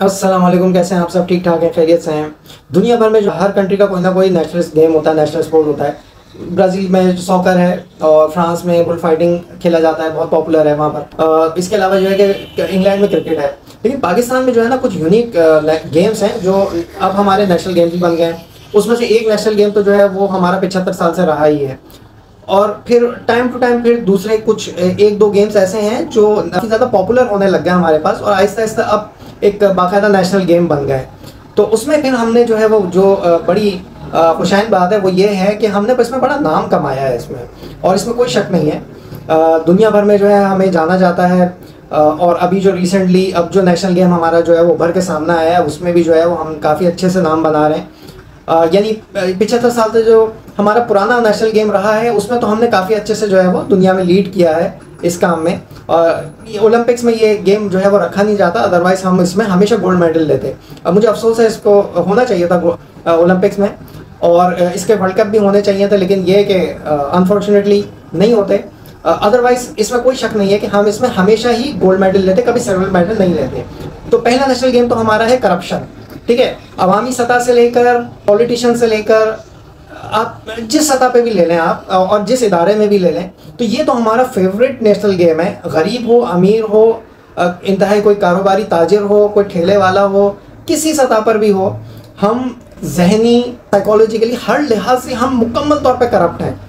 अस्सलाम वालेकुम। कैसे हैं आप सब? ठीक ठाक हैं, खैरियत से हैं। दुनिया भर में जो हर कंट्री का कोई ना कोई नेशनल गेम होता है, नेशनल स्पोर्ट होता है। ब्राज़ील में जो सॉकर है और फ्रांस में बुल फाइटिंग खेला जाता है, बहुत पॉपुलर है वहाँ पर। इसके अलावा जो है कि इंग्लैंड में क्रिकेट है। लेकिन पाकिस्तान में जो है ना कुछ यूनिक गेम्स हैं जो अब हमारे नेशनल गेम्स भी बन गए हैं। उसमें से एक नेशनल गेम तो जो है वो हमारा 75 साल से रहा ही है। और फिर टाइम टू टाइम फिर दूसरे कुछ एक दो गेम्स ऐसे हैं जो काफ़ी ज़्यादा पॉपुलर होने लग गए हमारे पास, और आहिस्ता आहिस्ता अब एक बाकायदा नेशनल गेम बन गए। तो उसमें फिर हमने जो है वो जो बड़ी खुशाइन बात है वो ये है कि हमने इसमें बड़ा नाम कमाया है इसमें, और इसमें कोई शक नहीं है। दुनिया भर में जो है हमें जाना जाता है। और अभी जो रिसेंटली अब जो नेशनल गेम हमारा जो है वो उभर के सामने आया है, उसमें भी जो है वो हम काफ़ी अच्छे से नाम बना रहे हैं। यानी 75 साल से जो हमारा पुराना नेशनल गेम रहा है उसमें तो हमने काफ़ी अच्छे से जो है वो दुनिया में लीड किया है इस काम में। और ओलंपिक्स में ये गेम जो है वो रखा नहीं जाता, अदरवाइज़ हम इसमें हमेशा गोल्ड मेडल लेते। अब मुझे अफसोस है, इसको होना चाहिए था ओलंपिक्स में, और इसके वर्ल्ड कप भी होने चाहिए थे, लेकिन ये कि अनफॉर्चुनेटली नहीं होते। अदरवाइज़ इसमें कोई शक नहीं है कि हम इसमें हमेशा ही गोल्ड मेडल लेते, कभी सिल्वर मेडल नहीं लेते। तो पहला नेशनल गेम तो हमारा है करप्शन। ठीक है, अवामी सतह से लेकर पॉलिटिशियन से लेकर आप जिस सतह पे भी ले लें आप, और जिस इदारे में भी ले लें, तो ये तो हमारा फेवरेट नेशनल गेम है। गरीब हो, अमीर हो, इंतहाई कोई कारोबारी ताजिर हो, कोई ठेले वाला हो, किसी सतह पर भी हो, हम जहनी साइकोलॉजिकली हर लिहाज से हम मुकम्मल तौर पे करप्ट हैं।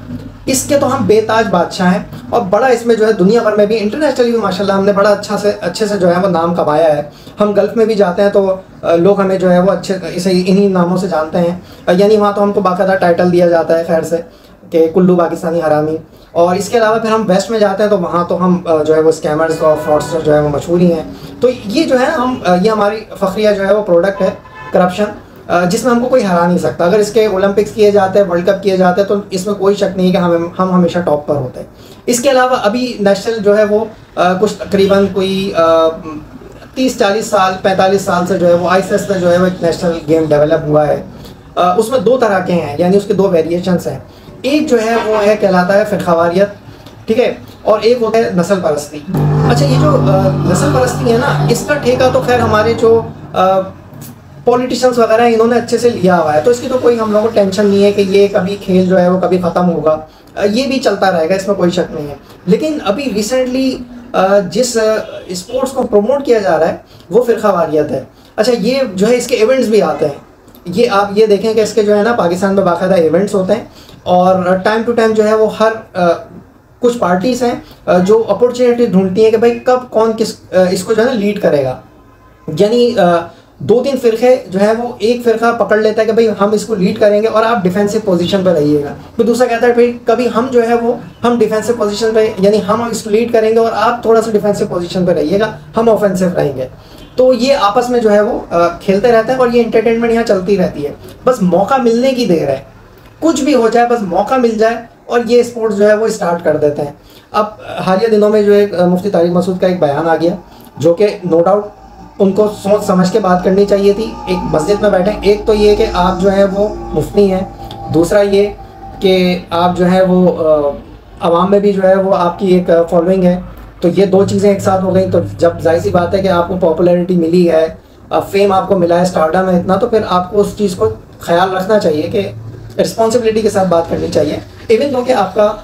इसके तो हम बेताज बादशाह हैं, और बड़ा इसमें जो है दुनिया भर में भी इंटरनेशनली भी माशाल्लाह हमने बड़ा अच्छे से जो है वो नाम कमाया है। हम गल्फ़ में भी जाते हैं तो लोग हमें जो है वो अच्छे इसे इन्हीं नामों से जानते हैं। यानी वहाँ तो हमको बाकायदा टाइटल दिया जाता है खैर से कि कुल्लू पाकिस्तानी हरामी। और इसके अलावा फिर हम वेस्ट में जाते हैं तो वहाँ तो हम जो है वो स्कैमर्स और फ्रॉडस्टर जो है वो मशहूर ही हैं। तो ये जो है ये हमारी फ़ख्रिया जो है वो प्रोडक्ट है करप्शन, जिसमें हमको कोई हरा नहीं सकता। अगर इसके ओलंपिक्स किए जाते हैं, वर्ल्ड कप किए जाते हैं, तो इसमें कोई शक नहीं है कि हम हमेशा टॉप पर होते हैं। इसके अलावा अभी नेशनल जो है वो कुछ तकरीबन कोई 30-40 साल 45 साल से जो है वो आहिस्ता आहिस्ता जो है वो एक नेशनल गेम डेवलप हुआ है। उसमें दो तरह के हैं, यानी उसके दो वेरिएशंस हैं। एक जो है वो है कहलाता है फ़िरक़ावारियत, ठीक है, और एक होता है नस्ल परस्ती। अच्छा, ये जो नस्ल परस्ती है ना, इसका ठेका तो खैर हमारे जो पॉलिटिशियंस वगैरह इन्होंने अच्छे से लिया हुआ है, तो इसकी तो कोई हम लोगों को टेंशन नहीं है कि ये कभी खेल जो है वो कभी ख़त्म होगा। ये भी चलता रहेगा, इसमें कोई शक नहीं है। लेकिन अभी रिसेंटली जिस स्पोर्ट्स को प्रमोट किया जा रहा है वो फ़िरक़ावारियत है। अच्छा, ये जो है इसके इवेंट्स भी आते हैं। ये आप ये देखें कि इसके जो है ना पाकिस्तान में बाकायदा इवेंट्स होते हैं, और टाइम टू टाइम जो है वो हर कुछ पार्टीज़ हैं जो अपॉर्चुनिटी ढूंढती हैं कि भाई कब कौन किस इसको जो है ना लीड करेगा। यानी 2-3 फ़िरक़े जो है वो एक फ़िरक़ा पकड़ लेता है कि भाई हम इसको लीड करेंगे और आप डिफेंसिव पोजीशन पर रहिएगा। तो दूसरा कहता है भाई कभी हम जो है वो हम डिफेंसिव पोजीशन पे, यानी हम इसको लीड करेंगे और आप थोड़ा सा डिफेंसिव पोजीशन पर रहिएगा, हम ऑफेंसिव रहेंगे। तो ये आपस में जो है वो खेलते रहते हैं, और ये इंटरटेनमेंट यहाँ चलती रहती है। बस मौका मिलने की देर है, कुछ भी हो जाए, बस मौका मिल जाए और ये स्पोर्ट्स जो है वो स्टार्ट कर देते हैं। अब हालिया दिनों में जो एक मुफ्ती तारिक मसूद का एक बयान आ गया, जो कि नो डाउट उनको सोच समझ के बात करनी चाहिए थी। एक मस्जिद में बैठे, एक तो ये कि आप जो है वो मुफ्ती हैं, दूसरा ये कि आप जो है वो आवाम में भी जो है वो आपकी एक फॉलोइंग है। तो ये दो चीज़ें एक साथ हो गई, तो जब जाहिर सी बात है कि आपको पॉपुलैरिटी मिली है, फेम आपको मिला है, स्टारडम है इतना, तो फिर आपको उस चीज़ को ख्याल रखना चाहिए कि रिस्पॉन्सिबिलिटी के साथ बात करनी चाहिए। इवन दो कि आपका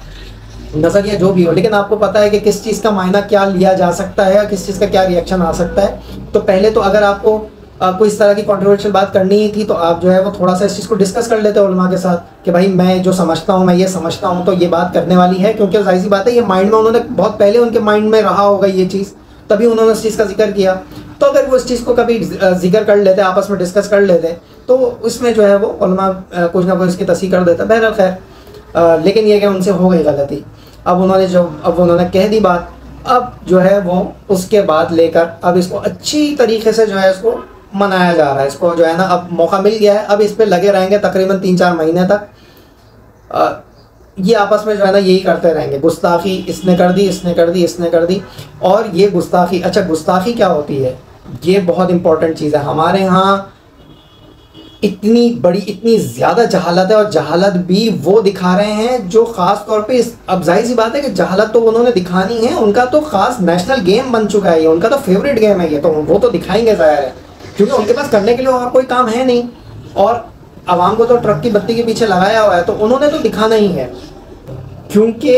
नज़रिया जो भी हो, लेकिन आपको पता है कि किस चीज़ का मायना क्या लिया जा सकता है, किस चीज़ का क्या रिएक्शन आ सकता है। तो पहले तो अगर आपको कोई इस तरह की कंट्रोवर्शियल बात करनी ही थी, तो आप जो है वो थोड़ा सा इस चीज़ को डिस्कस कर लेते उलमा के साथ कि भाई मैं जो समझता हूँ, मैं ये समझता हूँ, तो ये बात करने वाली है। क्योंकि जाहिर सी बात है ये माइंड में उन्होंने बहुत पहले उनके माइंड में रहा होगा ये चीज़, तभी उन्होंने उस चीज़ का जिक्र किया। तो अगर वो इस चीज़ को कभी जिक्र कर लेते, आपस में डिस्कस कर लेते, तो उसमें जो है वो उलमा कुछ ना कुछ इसकी तस्दीक कर देता। बहरहाल खैर, लेकिन ये कि उनसे हो गई गलती। अब उन्होंने कह दी बात, अब जो है वो उसके बाद लेकर अब इसको अच्छी तरीके से जो है इसको मनाया जा रहा है। इसको जो है ना अब मौका मिल गया है, अब इस पे लगे रहेंगे तकरीबन 3-4 महीने तक। ये आपस में जो है ना यही करते रहेंगे, गुस्ताखी इसने कर दी, इसने कर दी, इसने कर दी। और ये गुस्ताखी, अच्छा गुस्ताखी क्या होती है, ये बहुत इंपॉर्टेंट चीज़ है। हमारे यहाँ इतनी बड़ी, इतनी ज़्यादा जहालत है, और जहालत भी वो दिखा रहे हैं जो ख़ास तौर पे अब जाहिर सी बात है कि जहालत तो उन्होंने दिखानी है, उनका तो ख़ास नेशनल गेम बन चुका है ये, उनका तो फेवरेट गेम है ये, तो वो तो दिखाएंगे ज़ाहिर है। क्योंकि उनके पास करने के लिए और कोई काम है नहीं, और आवाम को तो ट्रक की बत्ती के पीछे लगाया हुआ है, तो उन्होंने तो दिखाना ही है। क्योंकि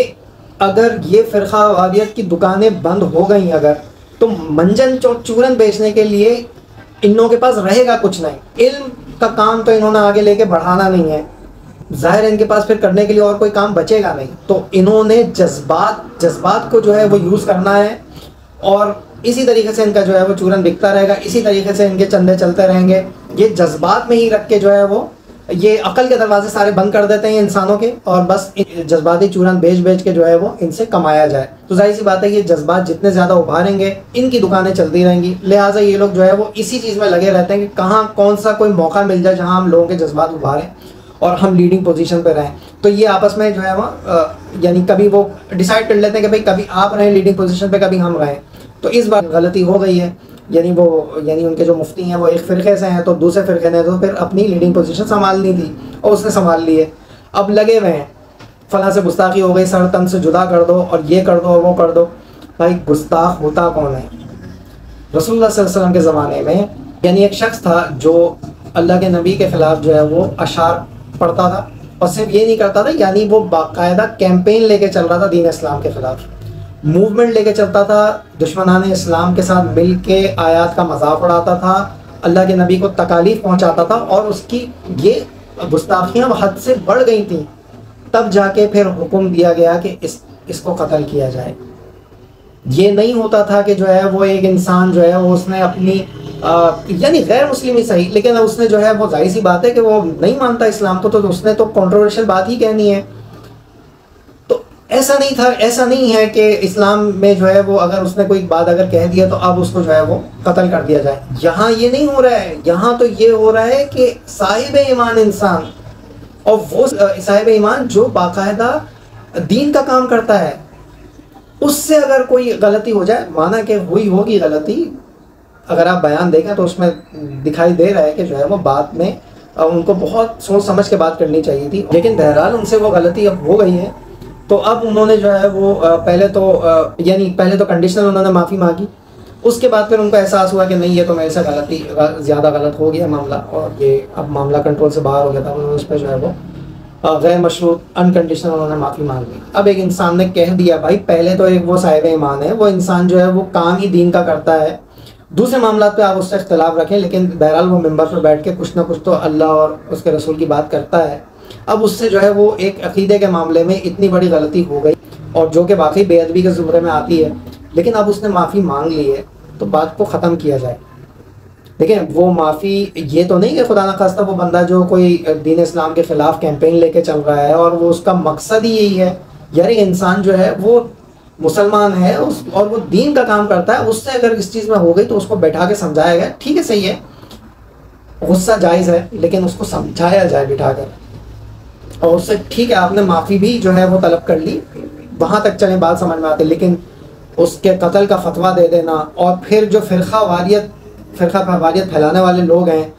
अगर ये फ़िरका वारियत की दुकानें बंद हो गई अगर, तो मंजन चूरन बेचने के लिए इन लोगों के पास रहेगा कुछ नहीं। इल्म का काम तो इन्होंने आगे लेके बढ़ाना नहीं है, ज़ाहिर इनके पास फिर करने के लिए और कोई काम बचेगा नहीं। तो इन्होंने जज्बात को जो है वो यूज़ करना है, और इसी तरीके से इनका जो है वो चूरन बिकता रहेगा, इसी तरीके से इनके चंदे चलते रहेंगे। ये जज्बात में ही रख के जो है वो ये अकल के दरवाजे सारे बंद कर देते हैं इंसानों के, और बस जज्बाती चूरन बेच के जो है वो इनसे कमाया जाए। तो जाहिर सी बात है कि जज्बात जितने ज़्यादा उभारेंगे इनकी दुकानें चलती रहेंगी। लिहाजा ये लोग जो है वो इसी चीज़ में लगे रहते हैं कि कहाँ कौन सा कोई मौका मिल जाए जहाँ हम लोगों के जज्बात उभारें और हम लीडिंग पोजीशन पे रहें। तो ये आपस में जो है वो यानी कभी वो डिसाइड कर लेते हैं कि भाई कभी आप रहें लीडिंग पोजीशन पे, कभी हम रहें। तो इस बार गलती हो गई है, यानी उनके जो मुफ्ती हैं वो एक फ़िरक़े से हैं, तो दूसरे फ़िरक़े ने तो फिर अपनी लीडिंग पोजीशन संभालनी थी और उसने संभाल ली है। अब लगे हुए हैं फ़लाँ से गुस्ताखी हो गई, सर तन से जुदा कर दो और ये कर दो और वो कर दो। भाई गुस्ताख होता कौन है? रसूलुल्लाह सल्लल्लाहु अलैहि वसल्लम के ज़माने में यानी एक शख्स था जो अल्लाह के नबी के ख़िलाफ़ जो है वो अशार पढ़ता था, और सिर्फ ये नहीं करता था, यानी वो बाकायदा कैंपेन लेके चल रहा था दीन इस्लाम के ख़िलाफ़, मूवमेंट लेके चलता था, दुश्मनान इस्लाम के साथ मिल के आयात का मजाक उड़ाता था, अल्लाह के नबी को तकालीफ पहुंचाता था, और उसकी ये गुस्ताखियाँ हद से बढ़ गई थी। तब जाके फिर हुक्म दिया गया कि इसको कत्ल किया जाए। ये नहीं होता था कि जो है वो एक इंसान जो है वो उसने अपनी यानी गैर मुस्लिम ही सही, लेकिन उसने जो है वो जाहिर सी बात है कि वो नहीं मानता इस्लाम को, तो उसने तो कंट्रोवर्शियल बात ही कहनी है। तो ऐसा नहीं था, ऐसा नहीं है कि इस्लाम में जो है वो अगर उसने कोई बात अगर कह दिया तो अब उसको जो है वो कत्ल कर दिया जाए। यहाँ ये नहीं हो रहा है, यहाँ तो ये हो रहा है कि साहिब ईमान इंसान, और वो साहिब ईमान जो बाकायदा दीन का काम करता है, उससे अगर कोई गलती हो जाए, माना कि हुई होगी गलती, अगर आप बयान देखें तो उसमें दिखाई दे रहा है कि जो है वो बात में उनको बहुत सोच समझ के बात करनी चाहिए थी, लेकिन बहरहाल उनसे वो गलती अब हो गई है। तो अब उन्होंने जो है वो पहले तो कंडीशनल उन्होंने माफ़ी मांगी, उसके बाद फिर उनको एहसास हुआ कि नहीं ये तो मेरे से गलती ज़्यादा गलत हो गया मामला, और ये अब मामला कंट्रोल से बाहर हो गया था। उन्होंने उस पर जो है वो गैर मशरूत अनकंडीशनल उन्होंने माफ़ी मांग ली। अब एक इंसान ने कह दिया, भाई पहले तो एक वो साहिब ईमान है, वो इंसान जो है वो काम ही दीन का करता है, दूसरे मामला पे आप उससे इख्तलाफ रखें, लेकिन बहरहाल वो मिंबर पर बैठ के कुछ ना कुछ तो अल्लाह और उसके रसूल की बात करता है। अब उससे जो है वो एक अकीदे के मामले में इतनी बड़ी गलती हो गई, और जो कि वाकई बेअदबी के ज़ुमरे में आती है, लेकिन अब उसने माफ़ी मांग ली है, तो बात को ख़त्म किया जाए। देखिए वो माफ़ी ये तो नहीं कि खुदा न खास्ता वो बंदा जो कोई दीन इस्लाम के ख़िलाफ़ कैंपेन लेके चल रहा है और वो उसका मकसद ही यही है, यार इंसान जो है वो मुसलमान है और वो दीन का काम करता है, उससे अगर इस चीज़ में हो गई तो उसको बैठा के समझाया गया, ठीक है सही है, गुस्सा जायज़ है, लेकिन उसको समझाया जाए बिठा कर, और उससे ठीक है आपने माफ़ी भी जो है वो तलब कर ली, वहाँ तक चलें बात समझ में आती, लेकिन उसके कत्ल का फतवा दे देना, और फिर जो फ़िरका वारियत फैलाने वाले लोग हैं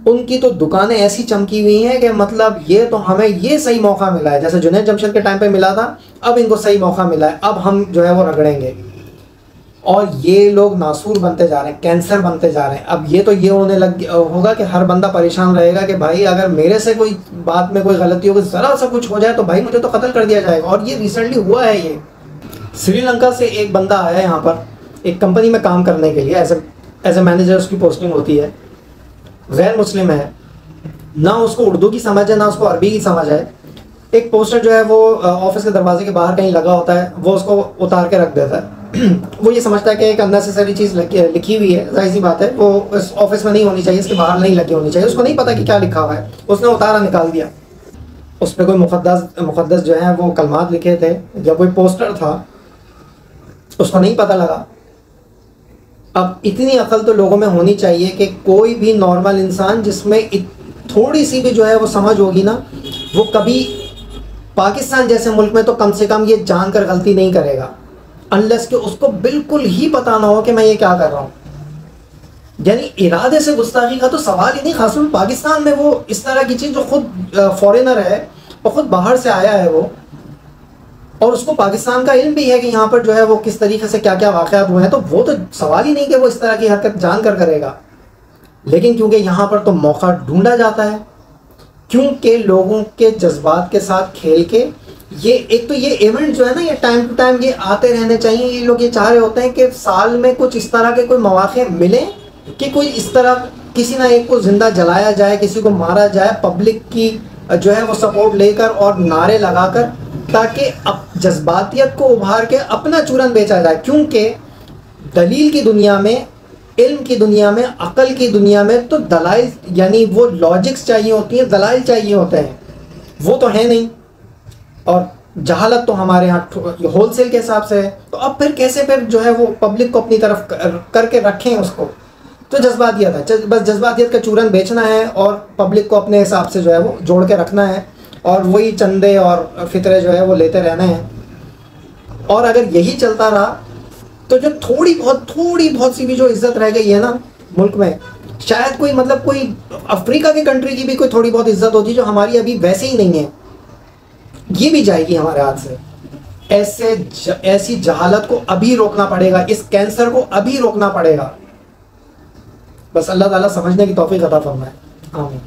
उनकी तो दुकानें ऐसी चमकी हुई हैं कि मतलब ये तो हमें ये सही मौका मिला है, जैसे जुनैद जमशेद के टाइम पे मिला था, अब इनको सही मौका मिला है, अब हम जो है वो रगड़ेंगे, और ये लोग नासूर बनते जा रहे हैं, कैंसर बनते जा रहे हैं। अब ये तो ये होने लग होगा कि हर बंदा परेशान रहेगा कि भाई अगर मेरे से कोई बात में कोई गलती होगी, ज़रा सा कुछ हो जाए तो भाई मुझे तो कत्ल कर दिया जाएगा। और ये रिसेंटली हुआ है, ये श्रीलंका से एक बंदा आया यहाँ पर एक कंपनी में काम करने के लिए, एज ए मैनेजर उसकी पोस्टिंग होती है, गैर मुस्लिम है, ना उसको उर्दू की समझ है ना उसको अरबी की समझ है। एक पोस्टर जो है वो ऑफिस के दरवाजे के बाहर कहीं लगा होता है, वो उसको उतार के रख देता है। वो ये समझता है कि एक अननेसेसरी चीज़ लिखी हुई है, जाहिर सी बात है वो इस ऑफिस में नहीं होनी चाहिए, इसके बाहर नहीं लगी होनी चाहिए, उसको नहीं पता कि क्या लिखा हुआ है, उसने उतारा निकाल दिया। उस पर कोई मुक़द्दस जो है वो कलमात लिखे थे या कोई पोस्टर था, उसको नहीं पता लगा। अब इतनी अकल तो लोगों में होनी चाहिए कि कोई भी नॉर्मल इंसान जिसमें थोड़ी सी भी जो है वो समझ होगी ना, वो कभी पाकिस्तान जैसे मुल्क में तो कम से कम ये जानकर गलती नहीं करेगा, अनलेस कि उसको बिल्कुल ही पता ना हो कि मैं ये क्या कर रहा हूँ। यानी इरादे से गुस्ताखी का तो सवाल ही नहीं, खासकर पाकिस्तान में वो इस तरह की चीज़ जो खुद फॉरेनर है और ख़ुद बाहर से आया है वो, और उसको पाकिस्तान का इल्म भी है कि यहाँ पर जो है वो किस तरीके से क्या क्या वाक़यात हुए हैं, तो वो तो सवाल ही नहीं कि वो इस तरह की हरकत जान कर करेगा। लेकिन क्योंकि यहाँ पर तो मौका ढूंढा जाता है, क्योंकि लोगों के जज्बात के साथ खेल के ये एक तो ये इवेंट जो है ना, ये टाइम टू टाइम ये आते रहने चाहिए। ये लोग ये चाह रहे होते हैं कि साल में कुछ इस तरह के कोई मौके मिले कि कोई इस तरह किसी ना एक को जिंदा जलाया जाए, किसी को मारा जाए, पब्लिक की जो है वो सपोर्ट लेकर और नारे लगाकर, ताकि अब जज्बातियत को उभार के अपना चूरन बेचा जाए। क्योंकि दलील की दुनिया में, इल्म की दुनिया में, अकल की दुनिया में तो दलाइल यानी वो लॉजिक्स चाहिए होती हैं, दलाइल चाहिए होते हैं, वो तो है नहीं। और जहालत तो हमारे यहाँ होलसेल के हिसाब से है। तो अब फिर कैसे फिर जो है वो पब्लिक को अपनी तरफ करके रखें उसको? तो जज्बातियत है, बस जज्बातियत का चूरन बेचना है और पब्लिक को अपने हिसाब से जो है वो जोड़ के रखना है, और वही चंदे और फितरे जो है वो लेते रहना है। और अगर यही चलता रहा तो जो थोड़ी बहुत सी भी जो इज्जत रह गई है ना मुल्क में, शायद कोई मतलब कोई अफ्रीका की कंट्री की भी कोई थोड़ी बहुत इज्जत होती जो हमारी अभी वैसे ही नहीं है, ये भी जाएगी हमारे हाथ से। ऐसी जहालत को अभी रोकना पड़ेगा, इस कैंसर को अभी रोकना पड़ेगा। बस अल्लाह ताला समझने की तौफीक अता फरमाए। आमीन।